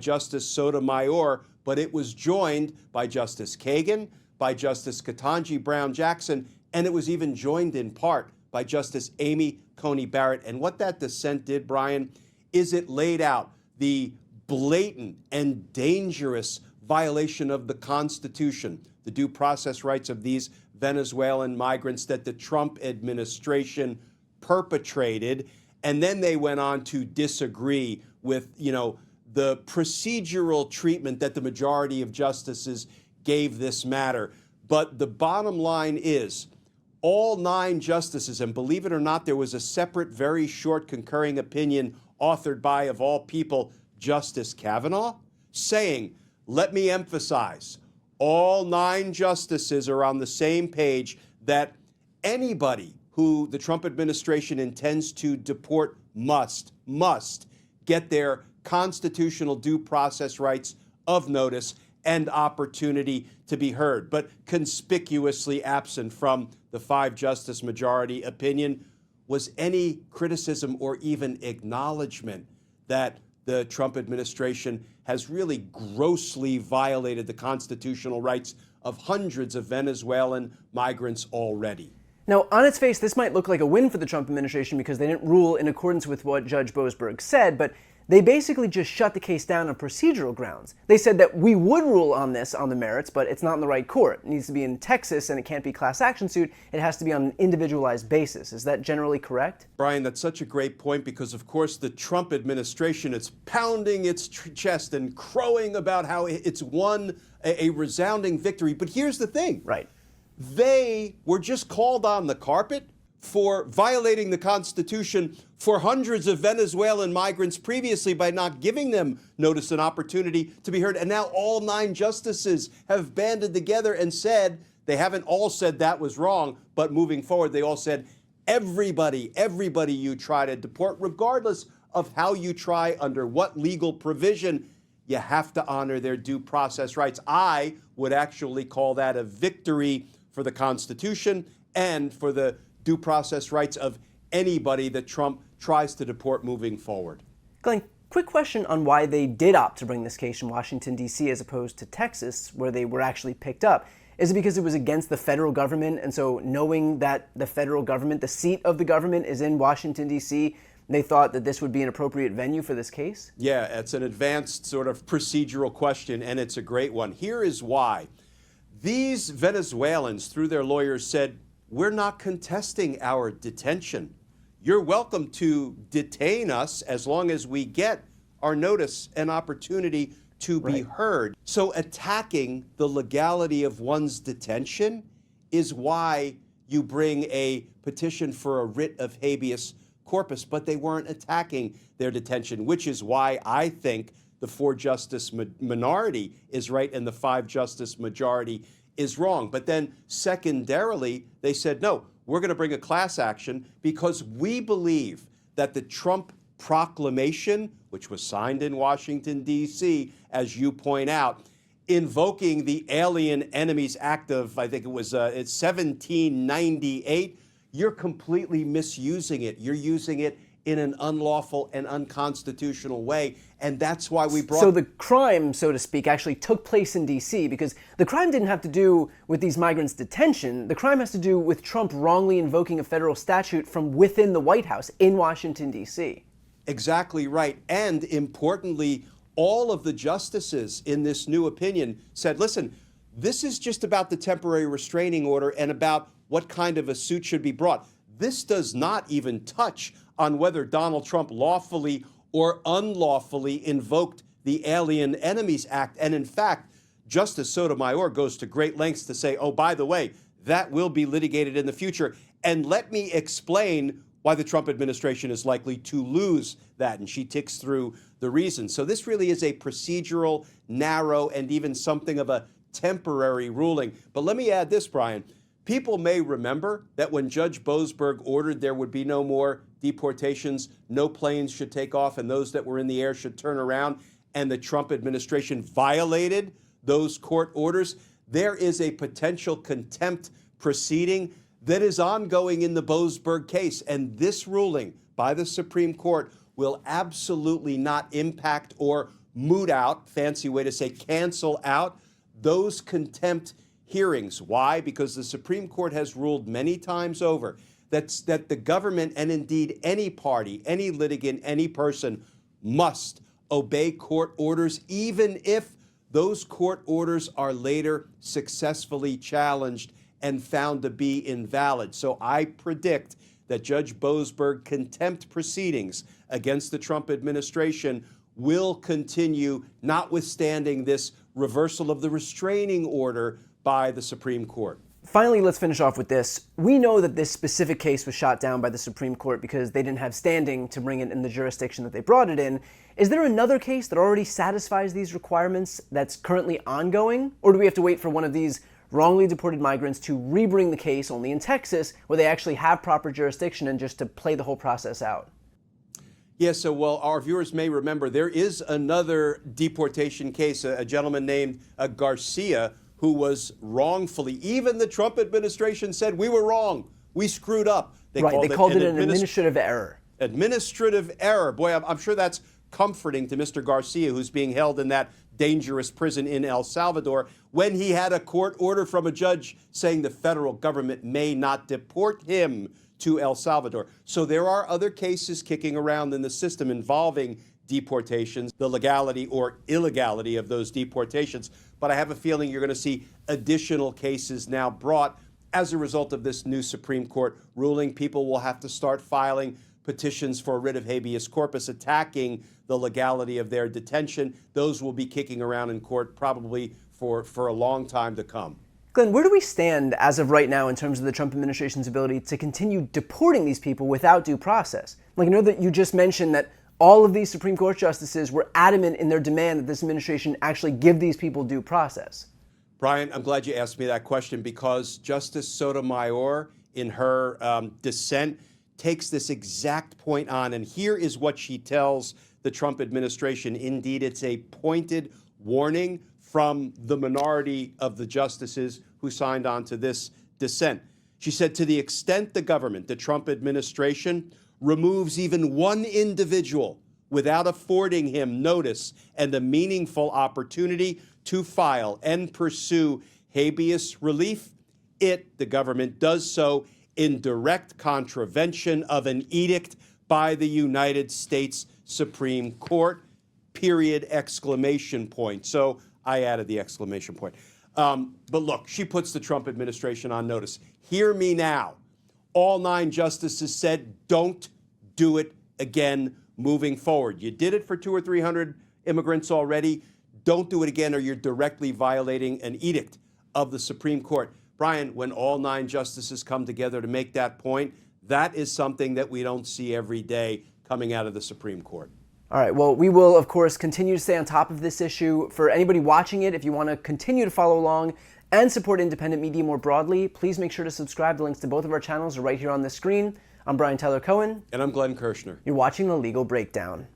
Justice Sotomayor, but it was joined by Justice Kagan, by Justice Ketanji Brown Jackson, and it was even joined in part by Justice Amy Coney Barrett. And what that dissent did, Brian, is it laid out the blatant and dangerous violation of the Constitution, the due process rights of these Venezuelan migrants that the Trump administration perpetrated. And then they went on to disagree with, the procedural treatment that the majority of justices gave this matter. But the bottom line is, all 9 justices, and believe it or not, there was a separate, very short concurring opinion authored by, of all people, Justice Kavanaugh, saying, let me emphasize, all 9 justices are on the same page that anybody who the Trump administration intends to deport must get their constitutional due process rights of notice and opportunity to be heard. But conspicuously absent from the 5-justice majority opinion was any criticism or even acknowledgement that the Trump administration has really grossly violated the constitutional rights of hundreds of Venezuelan migrants already. Now, on its face, this might look like a win for the Trump administration because they didn't rule in accordance with what Judge Boasberg said, but they basically just shut the case down on procedural grounds. They said that we would rule on this on the merits, but it's not in the right court. It needs to be in Texas, and it can't be class action suit. It has to be on an individualized basis. Is that generally correct? Brian, that's such a great point because, of course, the Trump administration is pounding its chest and crowing about how it's won a resounding victory. But here's the thing. Right. They were just called on the carpet for violating the Constitution for hundreds of Venezuelan migrants previously by not giving them notice and opportunity to be heard. And now all 9 justices have banded together and said, they haven't all said that was wrong, but moving forward, they all said, everybody you try to deport, regardless of how you try, under what legal provision, you have to honor their due process rights. I would actually call that a victory for the Constitution and for the due process rights of anybody that Trump tries to deport moving forward. Glenn, quick question on why they did opt to bring this case in Washington, D.C. as opposed to Texas, where they were actually picked up. Is it because it was against the federal government, and so knowing that the federal government, the seat of the government, is in Washington, D.C., they thought that this would be an appropriate venue for this case? Yeah, it's an advanced sort of procedural question, and it's a great one. Here is why. These Venezuelans, through their lawyers, said, we're not contesting our detention. You're welcome to detain us as long as we get our notice and opportunity to be heard. So attacking the legality of one's detention is why you bring a petition for a writ of habeas corpus, but they weren't attacking their detention, which is why I think the 4-justice minority is right and the 5-justice majority is wrong. But then secondarily, they said, no, we're going to bring a class action because we believe that the Trump proclamation, which was signed in Washington, D.C., as you point out, invoking the Alien Enemies Act of, I think it was 1798, you're completely misusing it. You're using it in an unlawful and unconstitutional way, and that's why we brought... So the crime, so to speak, actually took place in D.C. because the crime didn't have to do with these migrants' detention. The crime has to do with Trump wrongly invoking a federal statute from within the White House in Washington, D.C. Exactly right. And importantly, all of the justices in this new opinion said, listen, this is just about the temporary restraining order and about what kind of a suit should be brought. This does not even touch on whether Donald Trump lawfully or unlawfully invoked the Alien Enemies Act. And in fact, Justice Sotomayor goes to great lengths to say, oh, by the way, that will be litigated in the future. And let me explain why the Trump administration is likely to lose that. And she ticks through the reasons. So this really is a procedural, narrow, and even something of a temporary ruling. But let me add this, Brian. People may remember that when Judge Boasberg ordered there would be no more deportations, no planes should take off, and those that were in the air should turn around, and the Trump administration violated those court orders, there is a potential contempt proceeding that is ongoing in the Boasberg case. And this ruling by the Supreme Court will absolutely not impact or moot out, fancy way to say cancel out, those contempt hearings. Why? Because the Supreme Court has ruled many times over that the government, and indeed any party, any litigant, any person, must obey court orders, even if those court orders are later successfully challenged and found to be invalid. So I predict that Judge Boasberg contempt proceedings against the Trump administration will continue, notwithstanding this reversal of the restraining order by the Supreme Court. Finally, let's finish off with this. We know that this specific case was shot down by the Supreme Court because they didn't have standing to bring it in the jurisdiction that they brought it in. Is there another case that already satisfies these requirements that's currently ongoing? Or do we have to wait for one of these wrongly deported migrants to rebring the case only in Texas, where they actually have proper jurisdiction, and just to play the whole process out? Yeah, so, well, our viewers may remember there is another deportation case, a gentleman named Garcia, who was wrongfully, even the Trump administration said, we were wrong, we screwed up. They called it an administrative error. Administrative error. Boy, I'm sure that's comforting to Mr. Garcia, who's being held in that dangerous prison in El Salvador, when he had a court order from a judge saying the federal government may not deport him to El Salvador. So there are other cases kicking around in the system involving deportations, the legality or illegality of those deportations. But I have a feeling you're going to see additional cases now brought as a result of this new Supreme Court ruling. People will have to start filing petitions for a writ of habeas corpus attacking the legality of their detention. Those will be kicking around in court probably for a long time to come. Glenn, where do we stand as of right now in terms of the Trump administration's ability to continue deporting these people without due process? Like, I know that you just mentioned that all of these Supreme Court justices were adamant in their demand that this administration actually give these people due process. Brian, I'm glad you asked me that question, because Justice Sotomayor, in her dissent, takes this exact point on. And here is what she tells the Trump administration. Indeed, it's a pointed warning from the minority of the justices who signed on to this dissent. She said, to the extent the government, the Trump administration, removes even one individual without affording him notice and a meaningful opportunity to file and pursue habeas relief, the government, does so in direct contravention of an edict by the United States Supreme Court, period, exclamation point. So I added the exclamation point. But look, she puts the Trump administration on notice. Hear me now. All 9 justices said, don't do it again moving forward. You did it for 200 or 300 immigrants already. Don't do it again, or you're directly violating an edict of the Supreme Court. Brian, when all 9 justices come together to make that point, that is something that we don't see every day coming out of the Supreme Court. All right, well, we will, of course, continue to stay on top of this issue. For anybody watching it, if you want to continue to follow along and support independent media more broadly, please make sure to subscribe. The links to both of our channels are right here on the screen. I'm Brian Tyler Cohen. And I'm Glenn Kirshner. You're watching The Legal Breakdown.